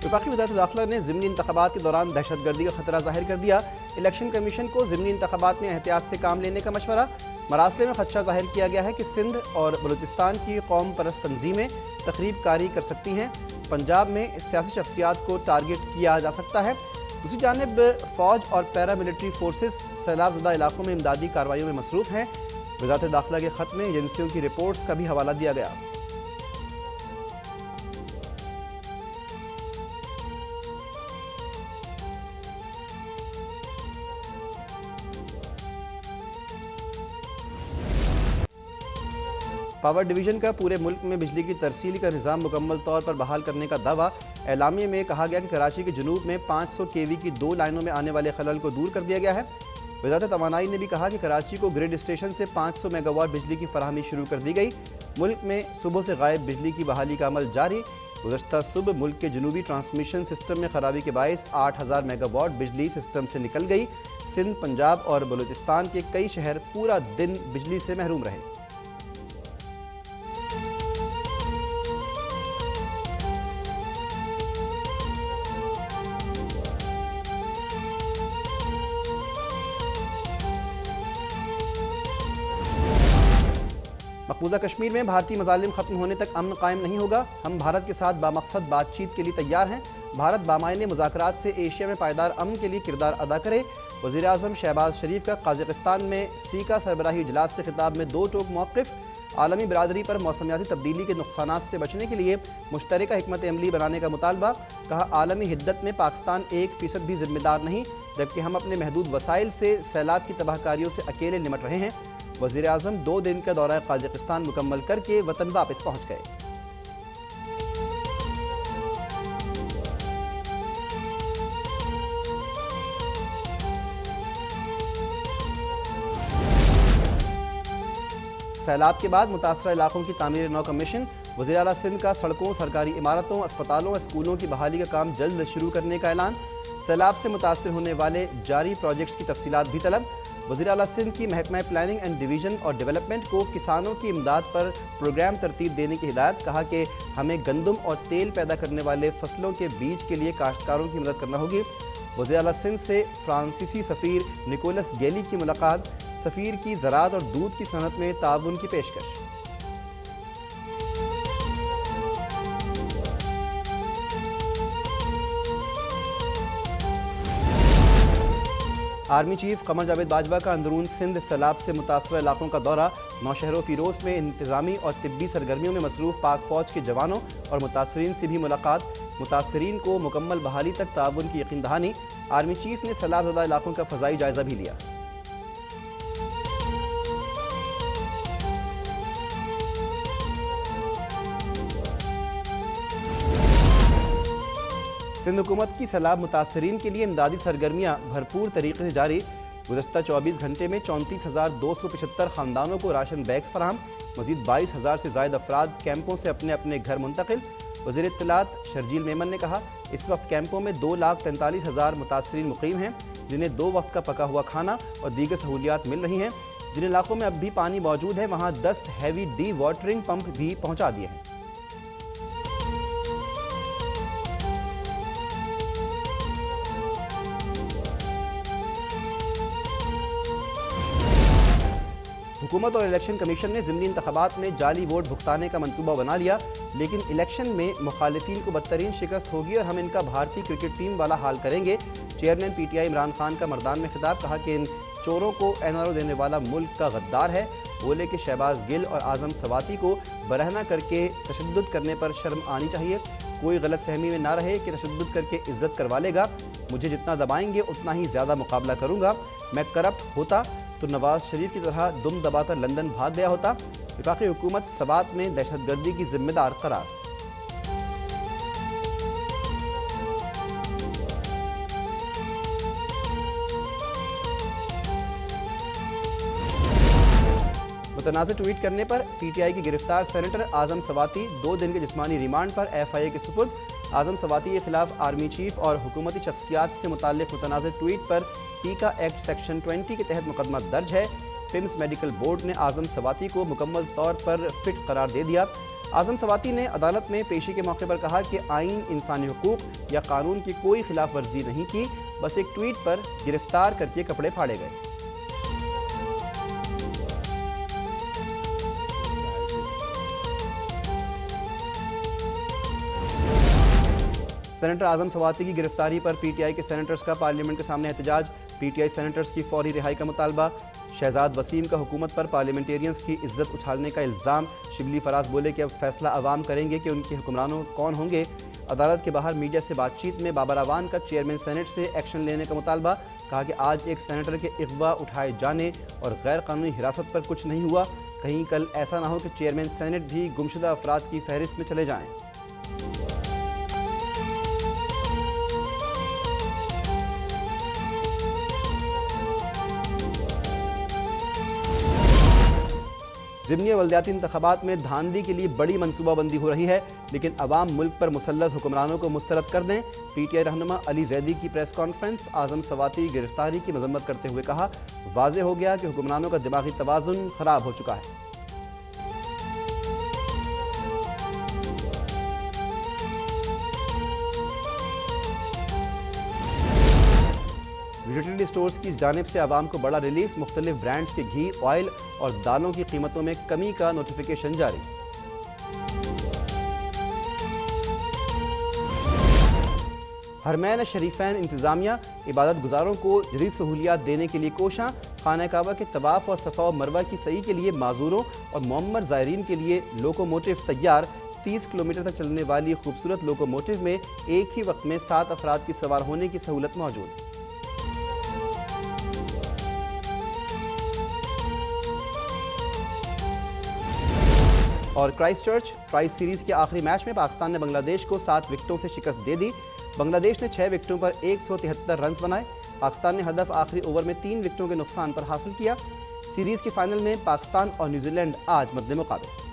वफाकी वज़ारत दाखिला ने ज़िमनी इंतख़ाबात के दौरान दहशतगर्दी का खतरा जाहिर कर दिया। इलेक्शन कमीशन को ज़िमनी इंतख़ाबात में एहतियात से काम लेने का मशवरा। मरासले में खदशा जाहिर किया गया है कि सिंध और बलूचिस्तान की कौम परस्त तंजीमें तकरीब कारी कर सकती हैं। पंजाब में सियासी शख्सियात को टारगेट किया जा सकता है। दूसरी जानिब फ़ौज और पैरा मिलिट्री फोर्सेस सैलाब ज़दा इलाकों में इमदादी कार्रवाइयों में मसरूफ़ हैं। वज़ारत दाखिला के ख़त में एजेंसियों की रिपोर्ट्स का भी हवाला दिया गया। पावर डिवीज़न का पूरे मुल्क में बिजली की तरसील का निज़ाम मुकम्मल तौर पर बहाल करने का दावा। एलामिया में कहा गया कि कराची के जुनूब में 500 kV की 2 लाइनों में आने वाले खलल को दूर कर दिया गया है। वज़ारत तवानाई ने भी कहा कि कराची को ग्रिड स्टेशन से 500 मेगावाट बिजली की फराहमी शुरू कर दी गई। मुल्क में सुबह से गायब बिजली की बहाली का अमल जारी। गुज़श्ता सुबह मुल्क के जनूबी ट्रांसमिशन सिस्टम में खराबी के बायस 8000 मेगावाट बिजली सिस्टम से निकल गई। सिंध, पंजाब और बलूचिस्तान के कई शहर पूरा दिन बिजली से महरूम रहे। मकबूजा कश्मीर में भारतीय मज़ालिम ख़त्म होने तक अमन कायम नहीं होगा। हम भारत के साथ बामकसद बातचीत के लिए तैयार हैं। भारत बामायने मुज़ाकरात से एशिया में पायदार अमन के लिए किरदार अदा करे। वज़ीर आज़म शहबाज शरीफ का काज़ाकिस्तान में सीका सरबराही इजलास से खिताब में दो टोक मौक़िफ़। आलमी बिरादरी पर मौसमियाती तब्दीली के नुकसानात से बचने के लिए मुश्तरका हिकमत अमली बनाने का मुतालबा। कहा, आलमी हिद्दत में पाकिस्तान 1% भी जिम्मेदार नहीं, जबकि हम अपने महदूद वसाइल से सैलाब की तबाहकारियों से अकेले निमट रहे हैं। वज़ीर आज़म 2 दिन का दौरा काज़ाकिस्तान मुकम्मल करके वतन वापस पहुँच गए। सैलाब के बाद मुतासरा इलाकों की तामीर नौ का मिशन। वज़ीर आला सिंध का सड़कों, सरकारी इमारतों, अस्पतालों और स्कूलों की बहाली का काम जल्द शुरू करने का ऐलान। सैलाब से मुतासर होने वाले जारी प्रोजेक्ट्स की तफसीलात भी तलब। वज़ीर आला सिंध की महकमा प्लानिंग एंड डिवीज़न और डेवलपमेंट को किसानों की इमदाद पर प्रोग्राम तरतीब देने की हिदायत। कहा कि हमें गंदम और तेल पैदा करने वाले फसलों के बीज के लिए काश्तकारों की मदद करना होगी। वज़ीर आला सिंध से फ्रांसीसी सफ़ीर निकोलस गेली की मुलाकात। सफ़ीर की ज़राअत और दूध की सनत में ताउन की पेशकश। आर्मी चीफ कमर जावेद बाजवा का अंदरून सिंध सैलाब से मुतासरा इलाकों का दौरा। नौशहरों फिरोज में इंतजामी और तिब्बी सरगर्मियों में मसरूफ़ पाक फ़ौज के जवानों और मुतासरीन से भी मुलाकात। मुतासरीन को मुकम्मल बहाली तक ताउन की यकीन दहानी। आर्मी चीफ ने सैलाब ज़दा इलाकों का फ़ज़ाई जायज़ा भी लिया। सिंध हुकूमत की सैलाब मुतासरीन के लिए इमदादी सरगर्मियाँ भरपूर तरीके से जारी। गुज़श्ता 24 घंटे में 34,275 ख़ानदानों को राशन बैग्स फराहम। मज़ीद 22,000 से ज़ायद अफराद कैंपों से अपने अपने घर मुंतकिल। वज़ीर इत्तलात शर्जील मेमन ने कहा, इस वक्त कैंपों में 2,43,000 मुतासरीन मुकीम हैं, जिन्हें 2 वक्त का पका हुआ खाना और दीगर सहूलियात मिल रही हैं। जिन इलाकों में अब भी पानी मौजूद है, वहाँ 10 हैवी डी वाटरिंग पंप भी पहुँचा दिए हैं। हुकूमत और इलेक्शन कमीशन ने ज़िमनी इंतख़ाबात में जाली वोट भुगताने का मंसूबा बना लिया, लेकिन इलेक्शन में मुखालिफिन को बदतरीन शिकस्त होगी और हम इनका भारतीय क्रिकेट टीम वाला हाल करेंगे। चेयरमैन PTI इमरान खान का मर्दान में खिताब। कहा कि इन चोरों को NRO देने वाला मुल्क का गद्दार है। बोले कि शहबाज गिल और आज़म सवाती को बरहना करके तशद्दुद करने पर शर्म आनी चाहिए। कोई गलत फहमी में ना रहे कि तशद्दुद करके इज्जत करवा लेगा। मुझे जितना दबाएंगे उतना ही ज़्यादा मुकाबला करूँगा। मैं करप्ट होता तो नवाज शरीफ की तरह दुम दबाकर लंदन भाग गया होता। वफाकी हुकूमत सवात में दहशतगर्दी की जिम्मेदार करार। मुतनाज़ ट्वीट करने पर PTI की गिरफ्तार सेनेटर आज़म सवाती 2 दिन के जिस्मानी रिमांड पर FIA के सुपुर्द। आज़म सवाती के खिलाफ आर्मी चीफ और हुकूमती शख्सियात से मुताल्लिक़ मुतनाज़ ट्वीट पर टीका एक्ट सेक्शन 20 के तहत मुकदमा दर्ज है। पिम्स मेडिकल बोर्ड ने आज़म सवाती को मुकम्मल तौर पर फिट करार दे दिया। आजम सवाती ने अदालत में पेशी के मौके पर कहा कि आईन इंसानी हुकूक या कानून की कोई खिलाफ वर्जी नहीं की, बस एक ट्वीट पर गिरफ्तार करके कपड़े फाड़े गए। सेनेटर आजम सवाती की गिरफ्तारी पर पीटीआई के सेनेटर्स का पार्लियामेंट के सामने एहतजाज। पीटीआई सेनेटर्स की फौरी रिहाई का मुतालबा। शहजाद वसीम का हुकूमत पर पार्लियामेंटेरियंस की इज्जत उछालने का इल्ज़ाम। शिबली फराज बोले कि अब फैसला अवाम करेंगे कि उनके हुक्मरानों कौन होंगे। अदालत के बाहर मीडिया से बातचीत में बाबर अवान का चेयरमैन सेनेट से एक्शन लेने का मुतालबा। कहा कि आज एक सेनेटर के इगवा उठाए जाने और गैर कानूनी हिरासत पर कुछ नहीं हुआ, कहीं कल ऐसा ना हो कि चेयरमैन सेनेट भी गुमशुदा अफराद की फहरिस्त में चले जाएं। ज़िमनी वल्दियाती इंतखाबात में धांधली के लिए बड़ी मनसूबाबंदी हो रही है, लेकिन अवाम मुल्क पर मुसल्लत हुक्मरानों को मुस्तरद कर दें। पीटीआई रहनुमा अली जैदी की प्रेस कॉन्फ्रेंस। आजम सवाती गिरफ्तारी की मजम्मत करते हुए कहा, वाज़ेह हो गया कि हुक्मरानों का दिमागी तवाज़ुन खराब हो चुका है। यूटिलिटी स्टोर्स की जानिब से आवाम को बड़ा रिलीफ। मुख्तलिफ ब्रांड्स के घी, ऑयल और दालों की कीमतों में कमी का नोटिफिकेशन जारी। हरमैन शरीफैन इंतजामिया इबादत गुजारों को जदीद सहूलियात देने के लिए कोशां। खाना काबा के तवाफ और सफ़ा और मरवा की सही के लिए माजूरों और मोअम्मर ज़ायरीन के लिए लोकोमोटिव तैयार। 30 किलोमीटर तक चलने वाली खूबसूरत लोकोमोटिव में एक ही वक्त में 7 अफराद की सवार होने की सहूलत मौजूद। और क्राइस्टचर्च ट्राई सीरीज के आखिरी मैच में पाकिस्तान ने बांग्लादेश को 7 विकेटों से शिकस्त दे दी। बांग्लादेश ने 6 विकेटों पर 173 रन बनाए। पाकिस्तान ने हदफ आखिरी ओवर में 3 विकेटों के नुकसान पर हासिल किया। सीरीज के फाइनल में पाकिस्तान और न्यूजीलैंड आज मद्दे मुकाबले।